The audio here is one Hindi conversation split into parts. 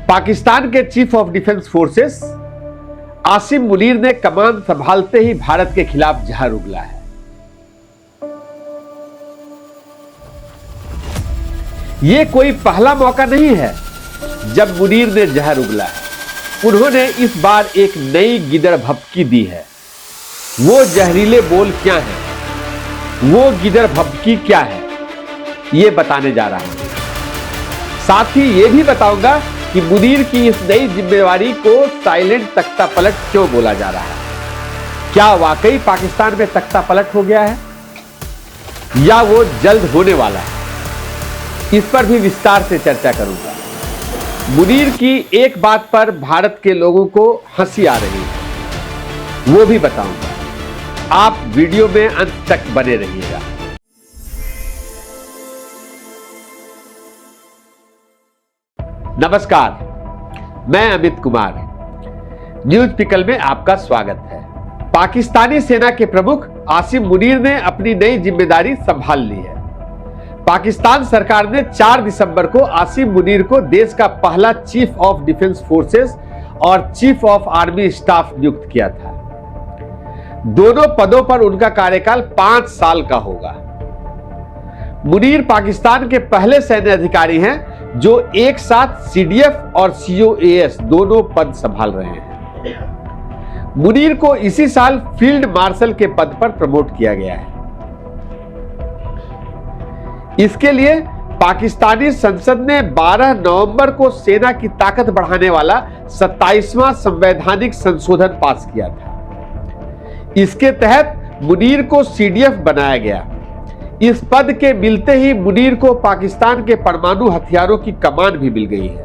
पाकिस्तान के chief of defence forces Asim Munir ने कमान संभालते ही भारत के खिलाफ जहर उगला है। यह कोई पहला मौका नहीं है जब मुनीर ने जहर उगला है। उन्होंने इस बार एक नई गिदड़ भभकी दी है। वो जहरीले बोल क्या हैं? वो गिदड़ भभकी क्या है, ये बताने जा रहा हूं। साथ ही यह भी बताऊंगा कि मुनीर की इस नई जिम्मेवारी को साइलेंट तख्ता पलट क्यों बोला जा रहा है। क्या वाकई पाकिस्तान में तख्ता पलट हो गया है या वो जल्द होने वाला है? इस पर भी विस्तार से चर्चा करूंगा। मुनीर की एक बात पर भारत के लोगों को हंसी आ रही है, वो भी बताऊंगा। आप वीडियो में अंत तक बने रहिएगा। नमस्कार, मैं अमित कुमार, न्यूज पिकल में आपका स्वागत है। पाकिस्तानी सेना के प्रमुख आसिम मुनीर ने अपनी नई जिम्मेदारी संभाल ली है। पाकिस्तान सरकार ने 4 दिसंबर को आसिम मुनीर को देश का पहला चीफ ऑफ डिफेंस फोर्सेस और चीफ ऑफ आर्मी स्टाफ नियुक्त किया था। दोनों पदों पर उनका कार्यकाल 5 साल का होगा। मुनीर पाकिस्तान के पहले सैन्य अधिकारी हैं जो एक साथ सीडीएफ और सीओएएस दोनों पद संभाल रहे हैं। मुनीर को इसी साल फील्ड मार्शल के पद पर प्रमोट किया गया है। इसके लिए पाकिस्तानी संसद ने 12 नवंबर को सेना की ताकत बढ़ाने वाला 27वां संवैधानिक संशोधन पास किया था। इसके तहत मुनीर को सीडीएफ बनाया गया। इस पद के मिलते ही मुनीर को पाकिस्तान के परमाणु हथियारों की कमान भी मिल गई है,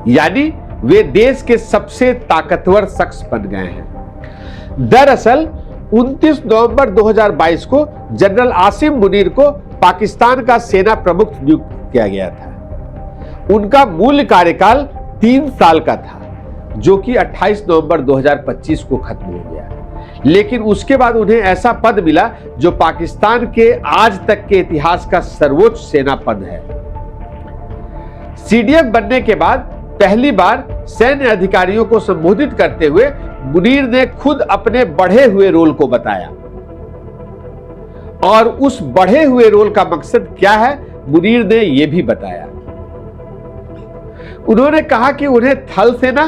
यानी वे देश के सबसे ताकतवर शख्स बन गए हैं। दरअसल 29 नवंबर 2022 को जनरल आसिम मुनीर को पाकिस्तान का सेना प्रमुख नियुक्त किया गया था। उनका मूल कार्यकाल 3 साल का था, जो कि 28 नवंबर 2025 को खत्म हो गया। लेकिन उसके बाद उन्हें ऐसा पद मिला जो पाकिस्तान के आज तक के इतिहास का सर्वोच्च सेना पद है। सीडीएफ बनने के बाद पहली बार सैन्य अधिकारियों को संबोधित करते हुए मुनीर ने खुद अपने बढ़े हुए रोल को बताया। और उस बढ़े हुए रोल का मकसद क्या है, मुनीर ने यह भी बताया। उन्होंने कहा कि उन्हें थल सेना,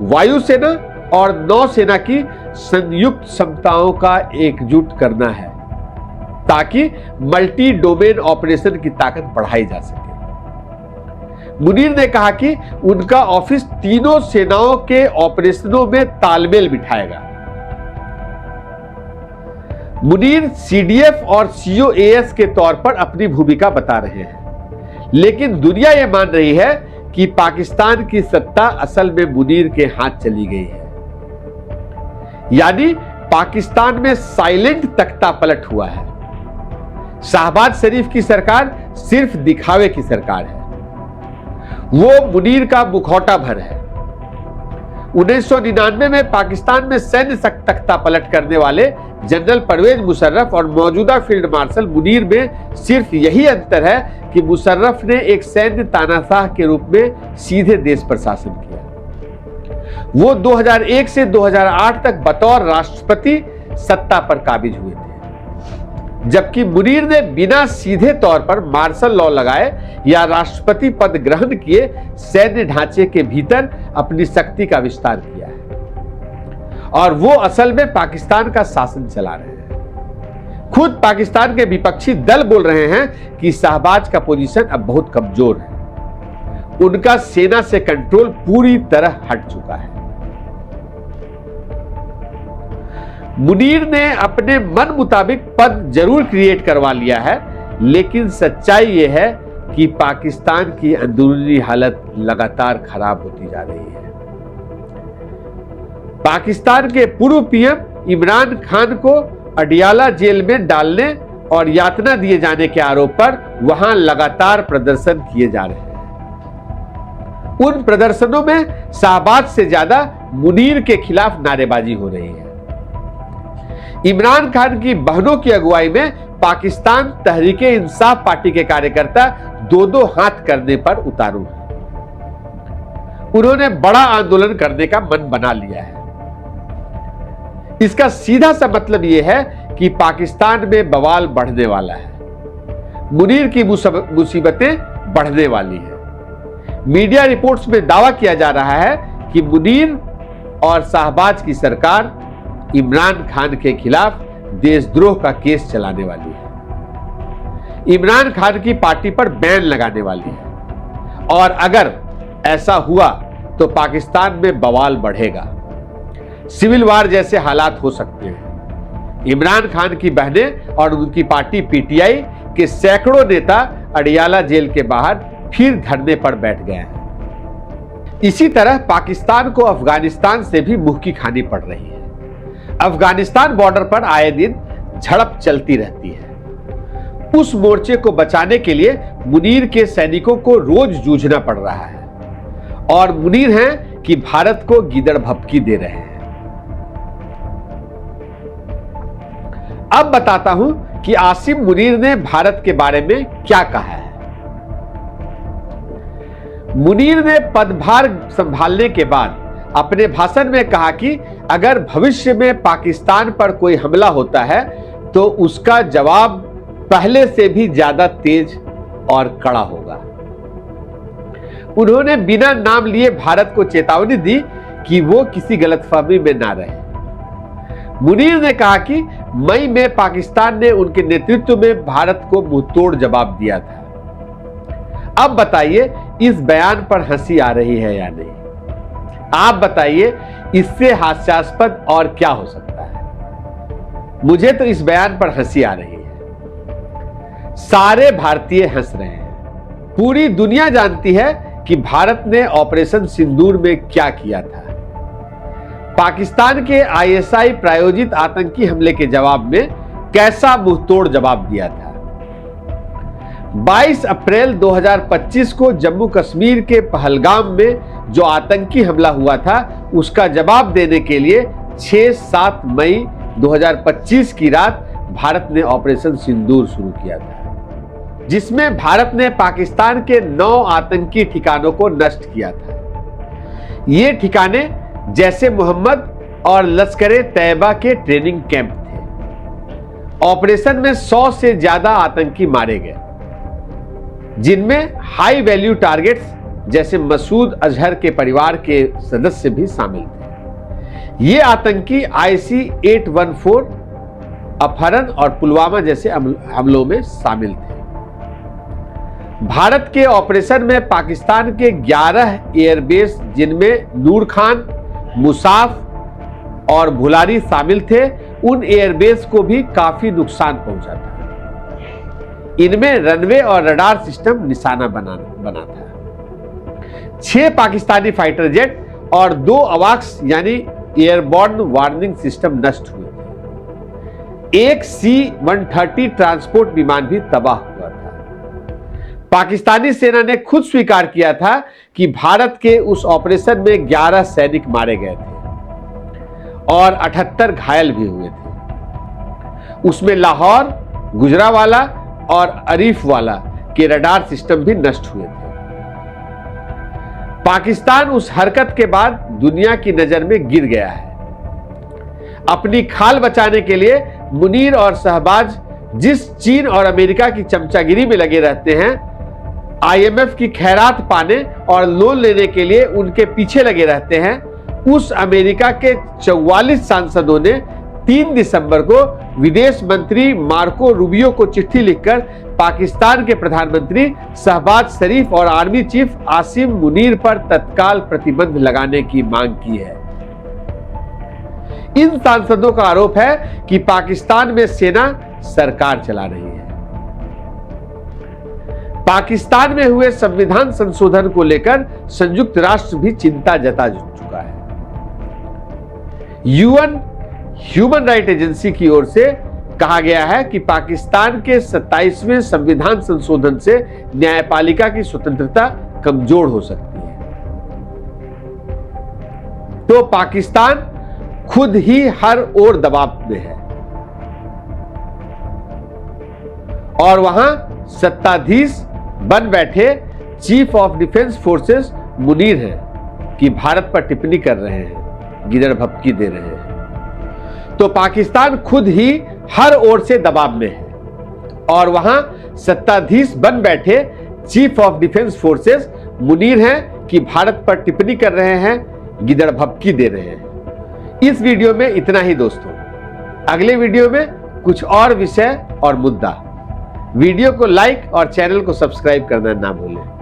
वायु सेना और नौसेना की संयुक्त क्षमताओं का एकजुट करना है ताकि मल्टी डोमेन ऑपरेशन की ताकत बढ़ाई जा सके। मुनीर ने कहा कि उनका ऑफिस तीनों सेनाओं के ऑपरेशनों में तालमेल बिठाएगा। मुनीर सीडीएफ और सीओएएस के तौर पर अपनी भूमिका बता रहे हैं, लेकिन दुनिया यह मान रही है कि पाकिस्तान की सत्ता असल में मुनीर के हाथ चली गई है, यानी पाकिस्तान में साइलेंट तख्ता पलट हुआ है। शहबाज शरीफ की सरकार सिर्फ दिखावे की सरकार है। वो मुनीर का मुखौटा भर है। 1999 में पाकिस्तान में सैन्य तख्ता पलट करने वाले जनरल परवेज मुशर्रफ और मौजूदा फील्ड मार्शल मुनीर में सिर्फ यही अंतर है कि मुशर्रफ ने एक सैन्य तानाशाह के रूप में सीधे देश पर शासन किया। वो 2001 से 2008 तक बतौर राष्ट्रपति सत्ता पर काबिज हुए थे, जबकि मुनीर ने बिना सीधे तौर पर मार्शल लॉ लगाए या राष्ट्रपति पद ग्रहण किए सैन्य ढांचे के भीतर अपनी शक्ति का विस्तार किया है। और वो असल में पाकिस्तान का शासन चला रहे हैं। खुद पाकिस्तान के विपक्षी दल बोल रहे हैं कि शहबाज का पोजीशन अब बहुत कमजोर है। उनका सेना से कंट्रोल पूरी तरह हट चुका है। मुनीर ने अपने मन मुताबिक पद जरूर क्रिएट करवा लिया है, लेकिन सच्चाई यह है कि पाकिस्तान की अंदरूनी हालत लगातार खराब होती जा रही है। पाकिस्तान के पूर्व पीएम इमरान खान को अडियाला जेल में डालने और यातना दिए जाने के आरोप पर वहां लगातार प्रदर्शन किए जा रहे हैं। उन प्रदर्शनों में शहबाज से ज्यादा मुनीर के खिलाफ नारेबाजी हो रही है। इमरान खान की बहनों की अगुवाई में पाकिस्तान तहरीके इंसाफ पार्टी के कार्यकर्ता 2-2 हाथ करने पर उतारू हैं। उन्होंने बड़ा आंदोलन करने का मन बना लिया है। इसका सीधा सा मतलब यह है कि पाकिस्तान में बवाल बढ़ने वाला है, मुनीर की मुसीबतें बढ़ने वाली है। मीडिया रिपोर्ट्स में दावा किया जा रहा है कि मुनीर और शाहबाज की सरकार इमरान खान के खिलाफ देशद्रोह का केस चलाने वाली है, इमरान खान की पार्टी पर बैन लगाने वाली है, और अगर ऐसा हुआ तो पाकिस्तान में बवाल बढ़ेगा, सिविल वार जैसे हालात हो सकते हैं। इमरान खान की बहनें और उनकी पार्टी पीटीआई के सैकड़ों नेता अडियाला जेल के बाहर फिर धरने पर बैठ गए हैं। इसी तरह पाकिस्तान को अफगानिस्तान से भी मुंह की खानी पड़ रही है। अफगानिस्तान बॉर्डर पर आए दिन झड़प चलती रहती है। उस मोर्चे को बचाने के लिए मुनीर के सैनिकों को रोज जूझना पड़ रहा है, और मुनीर हैं कि भारत को गीदड़ भभकी दे रहे हैं। अब बताता हूं कि आसिम मुनीर ने भारत के बारे में क्या कहा है। मुनीर ने पदभार संभालने के बाद अपने भाषण में कहा कि अगर भविष्य में पाकिस्तान पर कोई हमला होता है तो उसका जवाब पहले से भी ज्यादा तेज और कड़ा होगा। उन्होंने बिना नाम लिए भारत को चेतावनी दी कि वो किसी गलतफहमी में ना रहे। मुनीर ने कहा कि मई में पाकिस्तान ने उनके नेतृत्व में भारत को मुंहतोड़ जवाब दिया था। अब बताइए इस बयान पर हंसी आ रही है या नहीं? आप बताइए इससे हास्यास्पद और क्या हो सकता है? मुझे तो इस बयान पर हंसी आ रही है। सारे भारतीय हंस रहे हैं। पूरी दुनिया जानती है कि भारत ने ऑपरेशन सिंदूर में क्या किया था। पाकिस्तान के आईएसआई प्रायोजित आतंकी हमले के जवाब में कैसा मुंहतोड़ जवाब दिया था। 22 अप्रैल 2025 को जम्मू कश्मीर के पहलगाम में जो आतंकी हमला हुआ था उसका जवाब देने के लिए 6-7 मई 2025 की रात भारत ने ऑपरेशन सिंदूर शुरू किया था, जिसमें भारत ने पाकिस्तान के 9 आतंकी ठिकानों को नष्ट किया था। ये ठिकाने जैसे मोहम्मद और लश्कर तैयबा के ट्रेनिंग कैंप थे। ऑपरेशन में 100 से ज्यादा आतंकी मारे गए, जिनमें हाई वैल्यू टारगेट्स जैसे मसूद अजहर के परिवार के सदस्य भी शामिल थे। ये आतंकी IC-814 अपहरण और पुलवामा जैसे हमलों में शामिल थे। भारत के ऑपरेशन में पाकिस्तान के 11 एयरबेस, जिनमें नूर खान, मुसाफ और भुलारी शामिल थे, उन एयरबेस को भी काफी नुकसान पहुंचा था। इनमें रनवे और रडार सिस्टम निशाना बना था। 6 पाकिस्तानी फाइटर जेट और 2 अवाक्स यानी एयरबॉर्न वार्निंग सिस्टम नष्ट हुए थे। एक C-130 ट्रांसपोर्ट विमान भी तबाह हुआ था। पाकिस्तानी सेना ने खुद स्वीकार किया था कि भारत के उस ऑपरेशन में 11 सैनिक मारे गए थे और 78 घायल भी हुए थे। उसमें लाहौर, गुजरावाला और अरीफवाला के रडार सिस्टम भी नष्ट हुए थे। पाकिस्तान उस हरकत के बाद दुनिया की नजर में गिर गया है। अपनी खाल बचाने के लिए मुनीर और शहबाज जिस चीन और अमेरिका की चमचागिरी में लगे रहते हैं, IMF की खैरात पाने और लोन लेने के लिए उनके पीछे लगे रहते हैं, उस अमेरिका के 44 सांसदों ने 3 दिसंबर को विदेश मंत्री मार्को रूबियो को चिट्ठी लिखकर पाकिस्तान के प्रधानमंत्री शहबाज शरीफ और आर्मी चीफ आसिम मुनीर पर तत्काल प्रतिबंध लगाने की मांग की है। इन सांसदों का आरोप है कि पाकिस्तान में सेना सरकार चला रही है। पाकिस्तान में हुए संविधान संशोधन को लेकर संयुक्त राष्ट्र भी चिंता जता चुका है। UN ह्यूमन राइट एजेंसी की ओर से कहा गया है कि पाकिस्तान के 27वें संविधान संशोधन से न्यायपालिका की स्वतंत्रता कमजोर हो सकती है। तो पाकिस्तान खुद ही हर ओर दबाव में है और वहां सत्ताधीश बन बैठे chief of defence forces Munir हैं। कि भारत पर टिप्पणी कर रहे हैं, गिदड़ भभकी दे रहे हैं, तो पाकिस्तान खुद ही हर ओर से दबाव में है और वहां सत्ताधीश बन बैठे chief of defence forces Munir हैं कि भारत पर टिप्पणी कर रहे हैं, गिदड़ भभकी दे रहे हैं। इस वीडियो में इतना ही दोस्तों। अगले वीडियो में कुछ और विषय और मुद्दा। वीडियो को लाइक और चैनल को सब्सक्राइब करना ना भूलें।